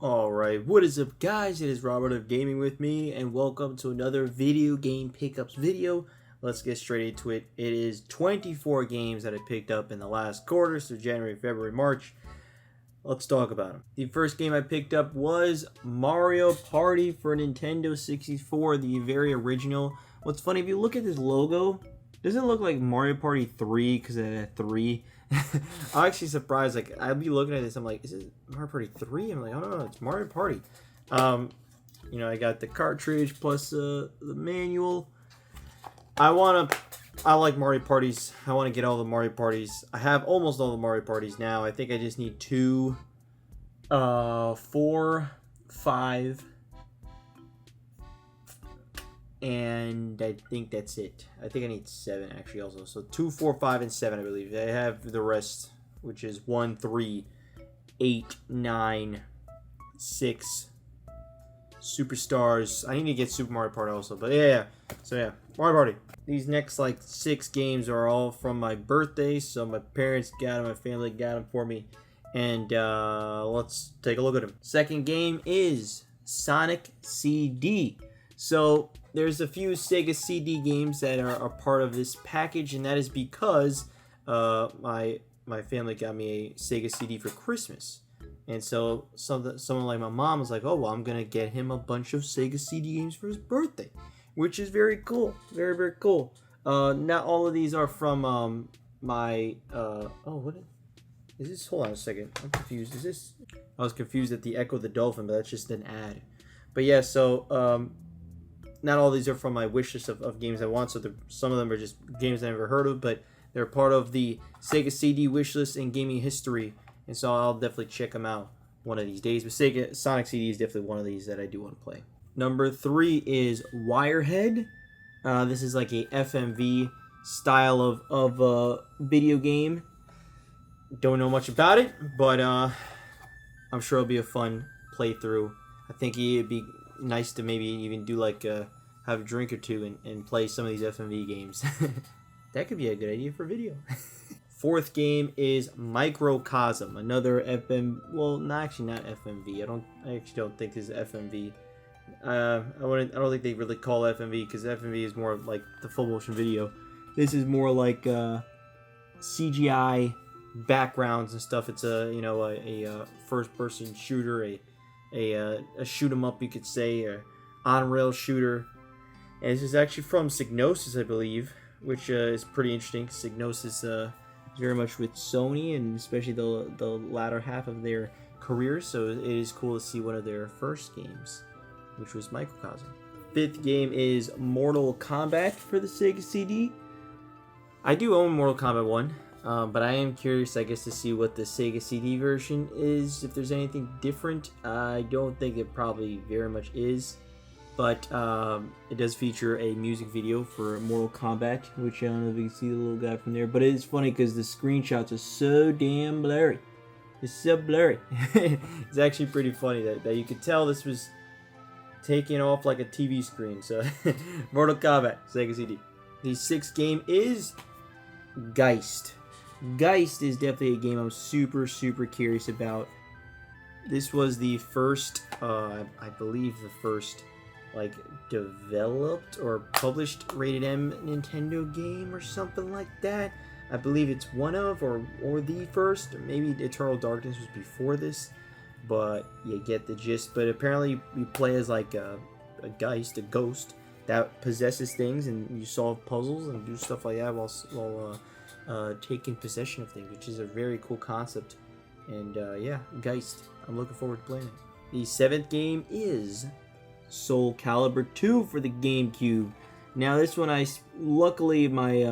Alright, what is up guys? It is Robert of Gaming With Me, and welcome to another video game pickups video. Let's get straight into it. It is 24 games that I picked up in the last quarter, so January, February, March. Let's talk about them. The first game I picked up was Mario Party for Nintendo 64, the very original. What's funny, if you look at this logo, doesn't it look like Mario Party 3 because it had 3? I'm actually surprised. Like, I'd be looking at this, I'm like, is it Mario Party 3? I'm like, oh no, it's Mario Party. You know, I got the cartridge plus the manual. I like Mario Parties. I want to get all the Mario Parties. I have almost all the Mario Parties now. I think I just need 2, 4, 5, and I think that's it. I think I need 7 actually also. So 2, 4, 5, and 7 I believe. I have the rest, which is 1, 3, 8, 9, 6 Superstars. I need to get Super Mario Party also, but yeah. So yeah, Mario Party. These next like 6 games are all from my birthday, so my parents got them, my family got them for me, and let's take a look at them. Second game is Sonic CD. So there's a few Sega CD games that are part of this package, and that is because my family got me a Sega CD for Christmas. And so someone like my mom was like, oh, well, I'm going to get him a bunch of Sega CD games for his birthday, which is very cool. Very, very cool. Not all of these are from my... what is this? Hold on a second. I'm confused. Is this... I was confused at the Echo the Dolphin, but that's just an ad. But yeah, so... not all these are from my wish list of games I want, so some of them are just games I never heard of, but they're part of the Sega CD wish list in gaming history, and so I'll definitely check them out one of these days. But Sega Sonic CD is definitely one of these that I do want to play. Number 3 is Wirehead. This is like a FMV style of video game. Don't know much about it, but I'm sure it'll be a fun playthrough. I think it'd be nice to maybe even do like have a drink or two and play some of these FMV games. That could be a good idea for video. Fourth game is Microcosm, another well, not FMV. I actually don't think this is FMV. I don't think they really call it FMV because FMV is more like the full motion video. This is more like CGI backgrounds and stuff. It's a first person shooter, a shoot 'em up, you could say, a on-rail shooter. And this is actually from Psygnosis, I believe, which is pretty interesting. Psygnosis is very much with Sony, and especially the latter half of their career, so it is cool to see one of their first games, which was Microcosm. Fifth game is Mortal Kombat for the Sega CD. I do own Mortal Kombat 1. But I am curious, I guess, to see what the Sega CD version is, if there's anything different. I don't think it probably very much is, but it does feature a music video for Mortal Kombat, which I don't know if you can see the little guy from there, but it is funny because the screenshots are so damn blurry. It's so blurry. It's actually pretty funny that you could tell this was taken off like a TV screen. So, Mortal Kombat, Sega CD. The sixth game is Guist. Guist is definitely a game I'm super curious about. This was the first, I believe the first, like, developed or published rated M Nintendo game or something like that. I believe it's one of, or the first. Maybe Eternal Darkness was before this, but you get the gist. But apparently you play as like a Geist, a ghost, that possesses things, and you solve puzzles and do stuff like that while taking possession of things, which is a very cool concept. And yeah, Geist. I'm looking forward to playing it. The seventh game is Soul Calibur 2 for the GameCube. Now this one, luckily my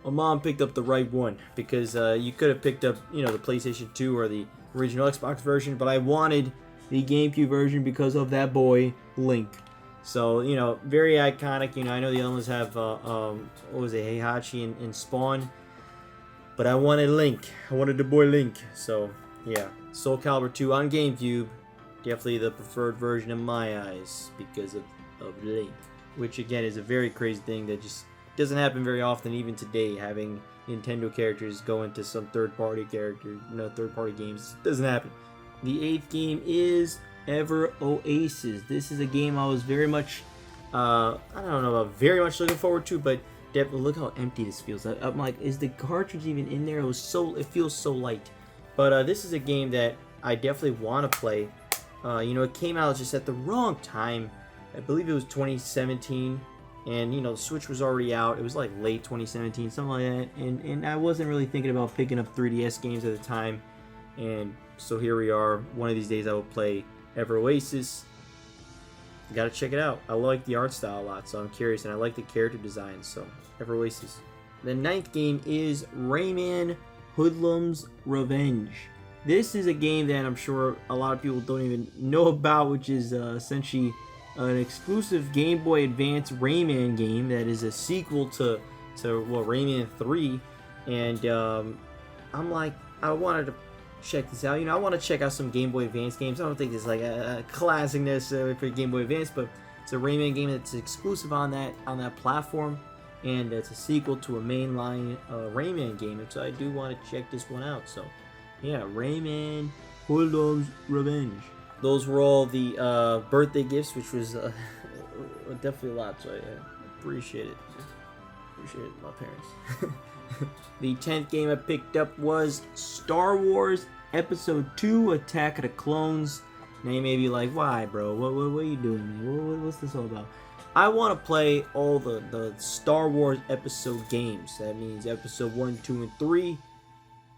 my mom picked up the right one, because you could have picked up, the PlayStation 2 or the original Xbox version, but I wanted the GameCube version because of that boy Link. So, very iconic. I know the other ones have, what was it, Heihachi and Spawn. But I wanted Link. I wanted the boy Link. So, yeah. Soul Calibur 2 on GameCube. Definitely the preferred version in my eyes because of Link. Which, again, is a very crazy thing that just doesn't happen very often, even today, having Nintendo characters go into some third-party character, third-party games. It doesn't happen. The 8th game is Ever Oasis. This is a game I was very much, I don't know about very much looking forward to, but definitely look how empty this feels. I'm like, is the cartridge even in there? It feels so light. But this is a game that I definitely want to play. It came out just at the wrong time. I believe it was 2017, and the Switch was already out. It was like late 2017, something like that. And I wasn't really thinking about picking up 3DS games at the time. And so here we are. One of these days I will play Ever Oasis. Gotta check it out. I like the art style a lot, so I'm curious, and I like the character design. So Ever Oasis. The 9th game is Rayman Hoodlum's Revenge. This is a game that I'm sure a lot of people don't even know about, which is essentially an exclusive Game Boy Advance Rayman game that is a sequel to Rayman 3. And I'm like, I wanted to check this out. I want to check out some Game Boy Advance games. I don't think it's like a classic necessarily for Game Boy Advance, but it's a Rayman game that's exclusive on that platform, and it's a sequel to a mainline Rayman game, and so I do want to check this one out. So yeah, Rayman Hoodlum's Revenge. Those were all the birthday gifts, which was definitely a lot, so I appreciate it. Appreciate my parents. The 10th game I picked up was Star Wars Episode 2 Attack of the Clones. Now you may be like, why, bro? What are you doing? What's this all about? I want to play all the Star Wars episode games. That means Episode 1, 2, and 3.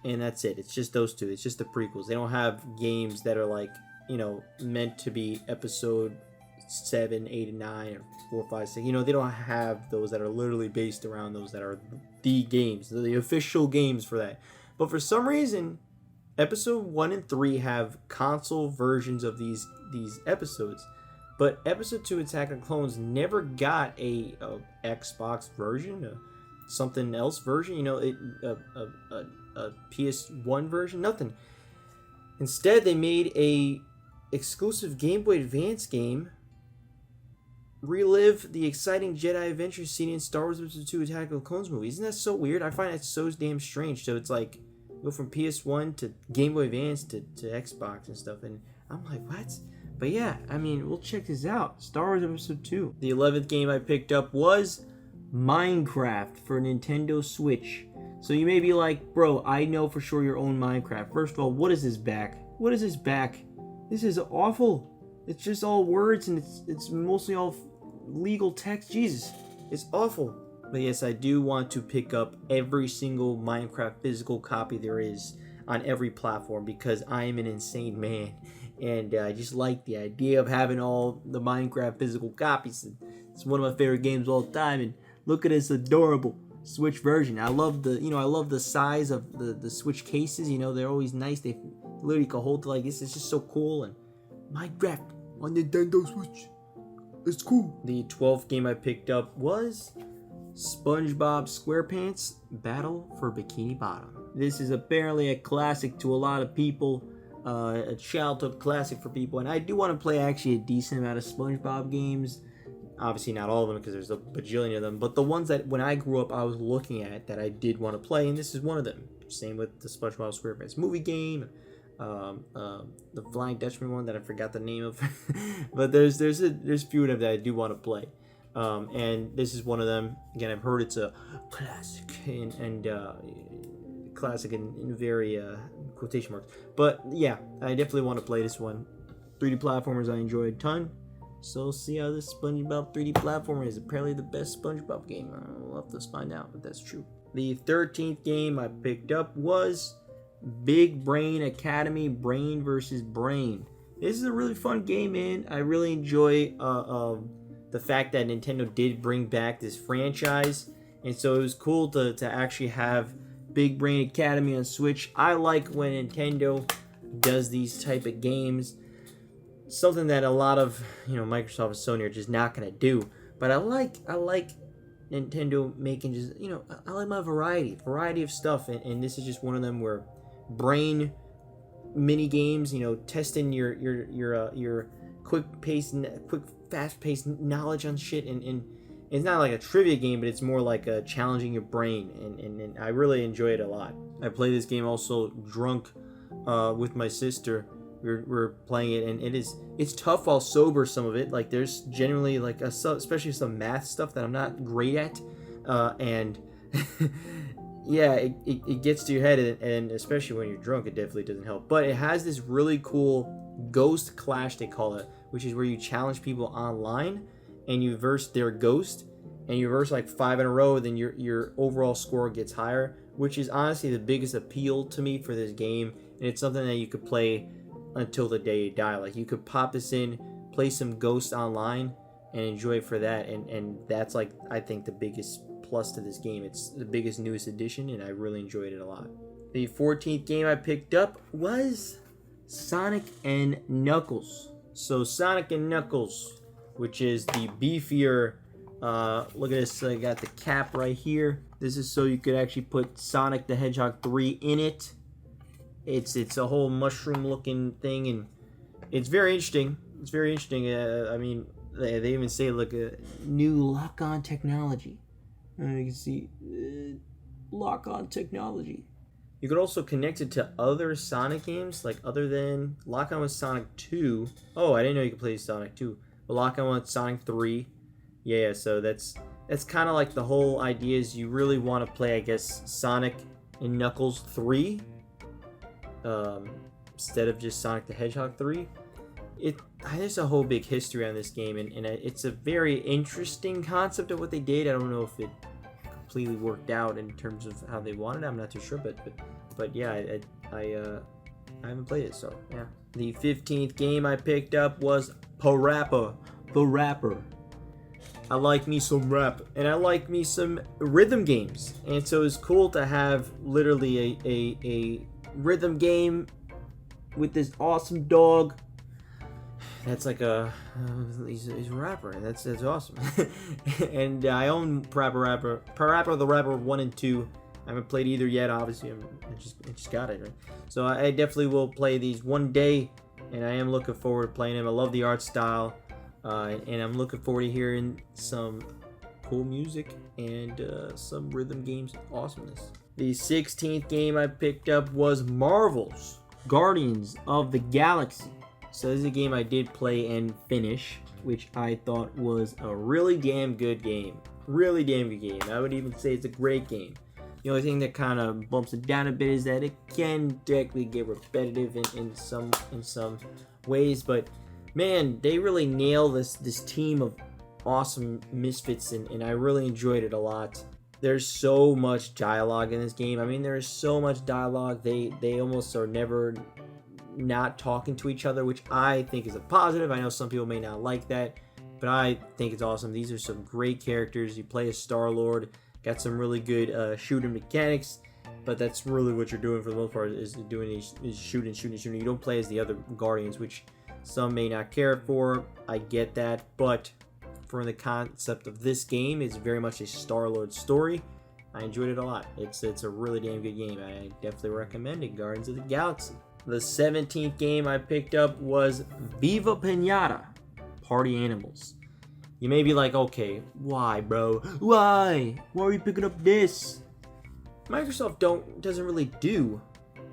And that's it. It's just those two. It's just the prequels. They don't have games that are like, meant to be Episode 7, 8, and 9, or 4, 5, 6. They don't have those that are literally based around those that are the games, the official games for that. But for some reason, Episode 1 and 3 have console versions of these episodes. But Episode 2 Attack of the Clones never got a Xbox version, something else version, a PS1 version, nothing. Instead, they made a exclusive Game Boy Advance game. Relive the exciting Jedi adventures seen in Star Wars Episode 2 Attack of the Clones movie. Isn't that so weird? I find that so damn strange. So it's like, go from PS1 to Game Boy Advance to Xbox and stuff. And I'm like, what? But yeah, we'll check this out. Star Wars Episode 2. The 11th game I picked up was Minecraft for Nintendo Switch. So you may be like, bro, I know for sure you own Minecraft. First of all, what is this back? What is this back? This is awful. It's just all words, and it's mostly all legal text. Jesus, it's awful. But yes, I do want to pick up every single Minecraft physical copy there is on every platform, because I am an insane man, and I just like the idea of having all the Minecraft physical copies. It's one of my favorite games of all time, and look at this adorable Switch version. I love the size of the Switch cases. They're always nice. They literally can hold to like this. It's just so cool. And Minecraft on Nintendo Switch, it's cool. The 12th game I picked up was SpongeBob SquarePants Battle for Bikini Bottom. This is apparently a classic to a lot of people, a childhood classic for people, and I do want to play actually a decent amount of SpongeBob games. Obviously not all of them, because there's a bajillion of them, but the ones that when I grew up I was looking at that I did want to play, and this is one of them. Same with the SpongeBob SquarePants movie game, the Flying Dutchman one that I forgot the name of, but there's a few of them that I do want to play, and this is one of them. Again, I've heard it's a classic and classic in very quotation marks, but yeah, I definitely want to play this one. 3D platformers I enjoyed a ton. So see how this SpongeBob 3D platformer is. Apparently the best SpongeBob game. We'll have to find out if that's true. The 13th game I picked up was Big Brain Academy Brain vs. Brain. This is a really fun game, man. I really enjoy the fact that Nintendo did bring back this franchise. And so it was cool to actually have Big Brain Academy on Switch. I like when Nintendo does these type of games. Something that a lot of Microsoft and Sony are just not gonna do. But I like Nintendo making just I like my variety of stuff, and this is just one of them where brain mini games, testing your quick fast paced knowledge on shit, and it's not like a trivia game, but it's more like challenging your brain, and I really enjoy it a lot. I play this game also drunk with my sister. we're playing it, and it's tough while sober. Some of it, like there's generally like especially some math stuff that I'm not great at, and yeah, it gets to your head, and especially when you're drunk, it definitely doesn't help. But it has this really cool ghost clash, they call it, which is where you challenge people online and you verse their ghost, and you verse like 5 in a row, then your overall score gets higher, which is honestly the biggest appeal to me for this game. And it's something that you could play until the day you die. Like you could pop this in, play some Ghost online, and enjoy it for that. And that's like, I think, the biggest plus to this game. It's the biggest newest addition, and I really enjoyed it a lot. The 14th game I picked up was Sonic and Knuckles. So Sonic and Knuckles, which is the beefier, look at this, I got the cap right here. This is so you could actually put Sonic the Hedgehog 3 in it. It's a whole mushroom looking thing, and it's very interesting. It's very interesting. I mean, they even say, look, new lock-on technology. You can see lock-on technology. You could also connect it to other Sonic games, like other than lock-on with Sonic 2. Oh, I didn't know you could play Sonic 2. But lock-on with Sonic 3. Yeah, so that's kind of like the whole idea is you really want to play, I guess, Sonic and Knuckles 3. Instead of just Sonic the Hedgehog 3. There's a whole big history on this game, and it's a very interesting concept of what they did. I don't know if it completely worked out in terms of how they wanted it. I'm not too sure, but yeah, I haven't played it, so yeah. The 15th game I picked up was PaRappa The Rapper. I like me some rap, and I like me some rhythm games, and so it's cool to have literally a rhythm game with this awesome dog. That's like he's a rapper. That's awesome. And I own PaRappa The Rapper 1 and 2. I haven't played either yet. Obviously, I just got it. Right? So I definitely will play these one day, and I am looking forward to playing them. I love the art style, and I'm looking forward to hearing some cool music and some rhythm games awesomeness. The 16th game I picked up was Marvel's Guardians of the Galaxy. So this is a game I did play and finish, which I thought was a really damn good game. Really damn good game. I would even say it's a great game. The only thing that kind of bumps it down a bit is that it can technically get repetitive in some ways, but man, they really nail this team of awesome misfits, and I really enjoyed it a lot. There's so much dialogue in this game. I mean, there's so much dialogue. They almost are never not talking to each other, which I think is a positive. I know some people may not like that, but I think it's awesome. These are some great characters. You play as Star-Lord, got some really good shooting mechanics, but that's really what you're doing for the most part, is shooting. You don't play as the other Guardians, which some may not care for. I get that, but for the concept of this game, it's very much a Star-Lord story. I enjoyed it a lot. It's a really damn good game. I definitely recommend it. Guardians of the Galaxy. The 17th game I picked up was Viva Pinata, Party Animals. You may be like, okay, why, bro? Why are you picking up this? Microsoft doesn't really do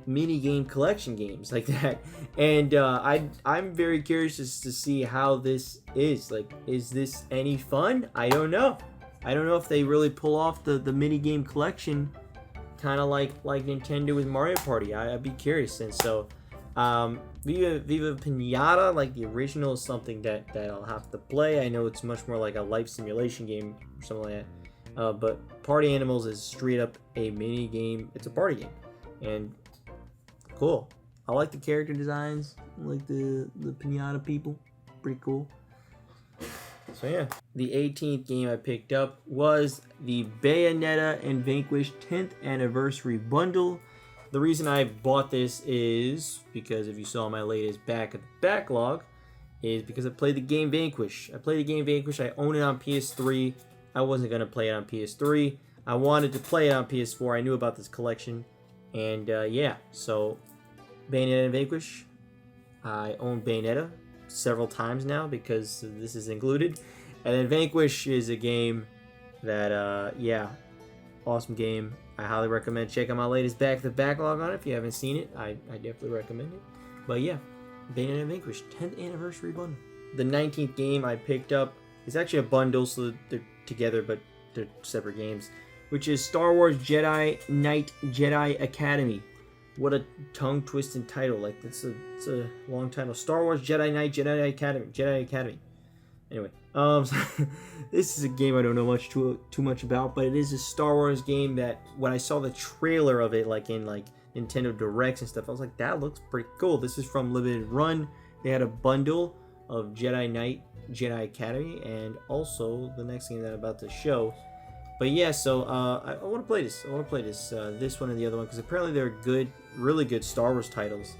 mini game collection games like that, and I'm very curious to see how this is. Like, is this any fun? I don't know if they really pull off the mini game collection, kind of like Nintendo with Mario Party. I'd be curious. And so Viva Pinata, like the original, is something that I'll have to play. I know it's much more like a life simulation game or something like that, but Party Animals is straight up a mini game. It's a party game, and cool. I like the character designs. I like the Pinata people. Pretty cool. So yeah. The 18th game I picked up was the Bayonetta and Vanquish 10th Anniversary Bundle. The reason I bought this is because, if you saw my latest back at the backlog, is because I played the game Vanquish. I own it on PS3. I wasn't going to play it on PS3. I wanted to play it on PS4. I knew about this collection. And yeah, so Bayonetta and Vanquish. I own Bayonetta several times now because this is included. And then Vanquish is a game that, yeah, awesome game. I highly recommend checking out my latest back to the backlog on it. If you haven't seen it, I definitely recommend it. But yeah, Bayonetta Vanquish 10th anniversary bundle. The 19th game I picked up is actually a bundle, so they're together, but they're separate games, which is Star Wars Jedi Knight Jedi Academy. What a tongue-twisting title! Like it's a long title. Star Wars Jedi Knight Jedi Academy. Anyway, this is a game I don't know too much about, but it is a Star Wars game that when I saw the trailer of it, like in Nintendo Directs and stuff, I was like, that looks pretty cool. This is from Limited Run. They had a bundle of Jedi Knight Jedi Academy, and also the next game that I'm about to show. But yeah, so I want to play this. I want to play this one and the other one, because apparently they're good, really good Star Wars titles,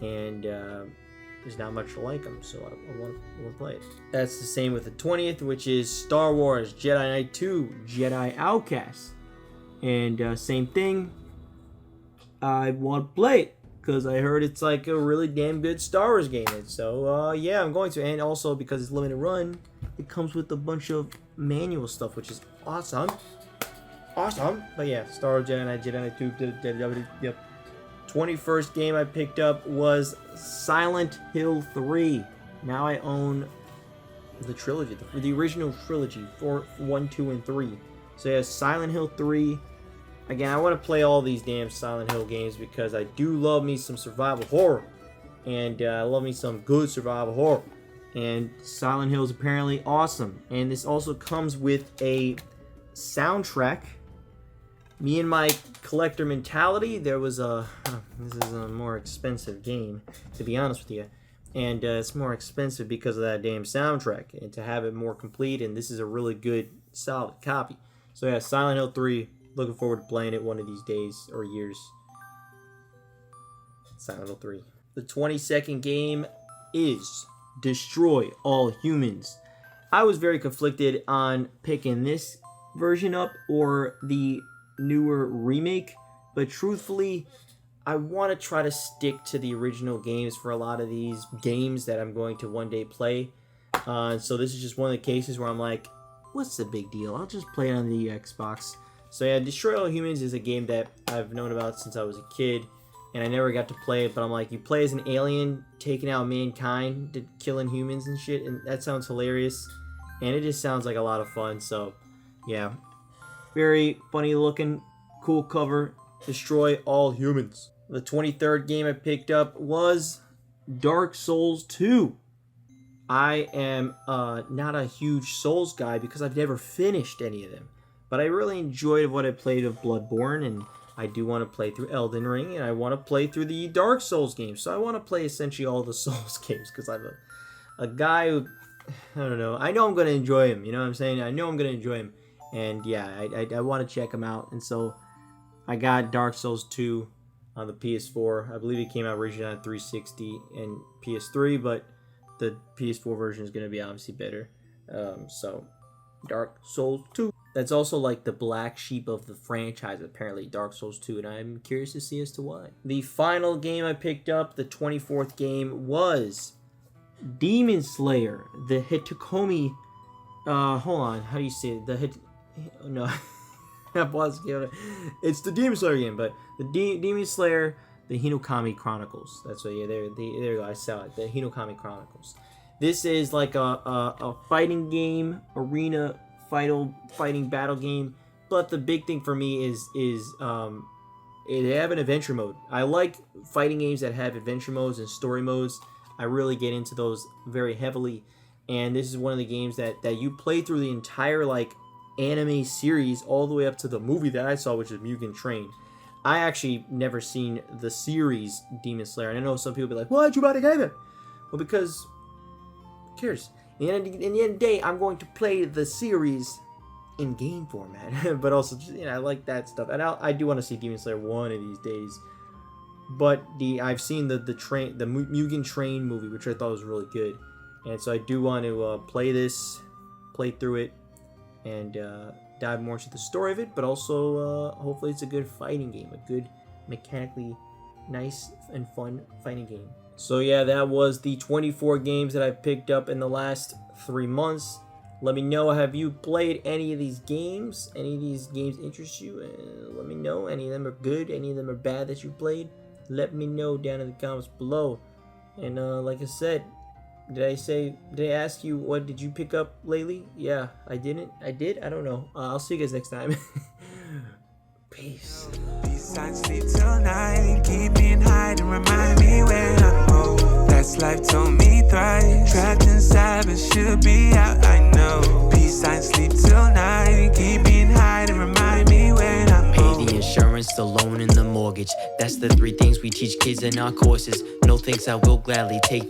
and there's not much to like them, so I want to play it. That's the same with the 20th, which is Star Wars Jedi Knight 2 Jedi Outcast, and same thing. I want to play it because I heard it's like a really damn good Star Wars game. And so yeah, I'm going to. And also because it's limited run, it comes with a bunch of manual stuff, which is awesome. But yeah, Star Wars Jedi Knight 2. Yep. 21st game I picked up was Silent Hill 3. Now I own the trilogy, the original trilogy, 1, 2, and 3. So yeah, Silent Hill 3. Again, I want to play all these damn Silent Hill games because I do love me some survival horror. And I love me some good survival horror. And Silent Hill is apparently awesome. And this also comes with a soundtrack. Me and my collector mentality, there was a... this is a more expensive game, to be honest with you. And it's more expensive because of that damn soundtrack. And to have it more complete, and this is a really good, solid copy. So yeah, Silent Hill 3... Looking forward to playing it one of these days or years. Silent Hill 3. The 22nd game is Destroy All Humans. I was very conflicted on picking this version up or the newer remake, but truthfully, I want to try to stick to the original games for a lot of these games that I'm going to one day play. So this is just one of the cases where I'm like, what's the big deal? I'll just play it on the Xbox. So yeah, Destroy All Humans is a game that I've known about since I was a kid, and I never got to play it, but I'm like, you play as an alien taking out mankind, killing humans and shit, and that sounds hilarious, and it just sounds like a lot of fun. So yeah, very funny looking, cool cover, Destroy All Humans. The 23rd game I picked up was Dark Souls 2. I am not a huge Souls guy because I've never finished any of them. But I really enjoyed what I played of Bloodborne, and I do want to play through Elden Ring, and I want to play through the Dark Souls games. So I want to play essentially all the Souls games, because I'm a guy who, I don't know, I know I'm going to enjoy him, you know what I'm saying? I know I'm going to enjoy him, and yeah, I want to check him out. And so I got Dark Souls 2 on the PS4. I believe it came out originally on 360 and PS3, but the PS4 version is going to be obviously better. So Dark Souls 2. That's also like the black sheep of the franchise, apparently, Dark Souls 2, and I'm curious to see as to why. The final game I picked up, the 24th game, was Demon Slayer, the Hitokomi, hold on, how do you say it? No, it's the Demon Slayer game, but the Demon Slayer, the Hinokami Chronicles. That's what, yeah, there you go, I saw it, the Hinokami Chronicles. This is like a fighting game, arena fighting battle game, but the big thing for me is they have an adventure mode. I like fighting games that have adventure modes and story modes. I really get into those very heavily, and this is one of the games that you play through the entire like anime series all the way up to the movie that I saw, which is Mugen Train. I actually never seen the series Demon Slayer, and I know some people be like, "Why'd you buy the game then?" Well, because who cares? In the end of the day, I'm going to play the series in game format, but also, you know, I like that stuff, and I do want to see Demon Slayer one of these days. But I've seen the Mugen Train movie, which I thought was really good, and so I do want to play through it, and dive more into the story of it. But also, hopefully, it's a good fighting game, a good mechanically nice and fun fighting game. So yeah, that was the 24 games that I picked up in the last 3 months. Let me know, have you played any of these games? Any of these games interest you? Let me know. Any of them are good? Any of them are bad that you played? Let me know down in the comments below. And like I said, did I ask you what did you pick up lately? Yeah, I didn't. I did? I don't know. I'll see you guys next time. Peace. Besides sleep till night, keep me in hide and remind me when I'm old. That's life told me thrice. Trapped inside but should be out, I know. Besides sleep till night, keep me in hide and remind me when I'm old. Pay the insurance, the loan, and the mortgage. That's the 3 things we teach kids in our courses. No thanks, I will gladly take